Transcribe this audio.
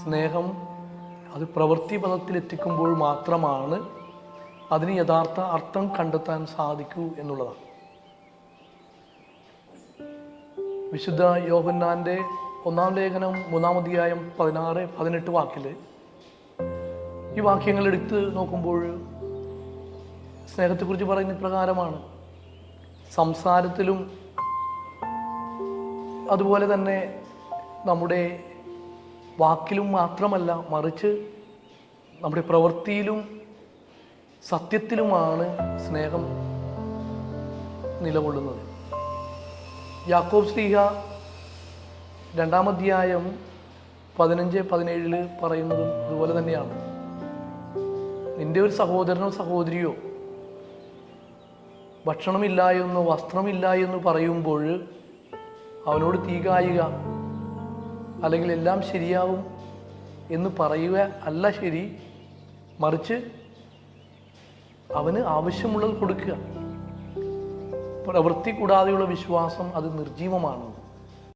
സ്നേഹം അത് പ്രവൃത്തി പദത്തിലെത്തിക്കുമ്പോൾ മാത്രമാണ് അതിന് യഥാർത്ഥ അർത്ഥം കണ്ടെത്താൻ സാധിക്കൂ എന്നുള്ളതാണ്. വിശുദ്ധ യോഹന്നാൻ്റെ 1-ാം ലേഖനം 3-ാം അധ്യായം 16-18 വാക്കിൽ ഈ വാക്യങ്ങൾ എടുത്ത് നോക്കുമ്പോൾ സ്നേഹത്തെക്കുറിച്ച് പറയുന്ന പ്രകാരമാണ്. സംസാരത്തിലും അതുപോലെ തന്നെ നമ്മുടെ വാക്കിലും മാത്രമല്ല, മറിച്ച് നമ്മുടെ പ്രവൃത്തിയിലും സത്യത്തിലുമാണ് സ്നേഹം നിലകൊള്ളുന്നത്. യാക്കോബ് ശ്ലീഹ 2-ാം അധ്യായം 15-17 പറയുന്നതും അതുപോലെ തന്നെയാണ്. നിന്റെ ഒരു സഹോദരനോ സഹോദരിയോ ഭക്ഷണമില്ല എന്നോ വസ്ത്രമില്ല എന്ന് പറയുമ്പോൾ അവനോട് തീ കായുക അല്ലെങ്കിൽ എല്ലാം ശരിയാവും എന്ന് പറയുക അല്ല ശരി, മറിച്ച് അവന് ആവശ്യമുള്ളത് കൊടുക്കുക. പ്രവൃത്തി കൂടാതെയുള്ള വിശ്വാസം അത് നിർജീവമാണ്.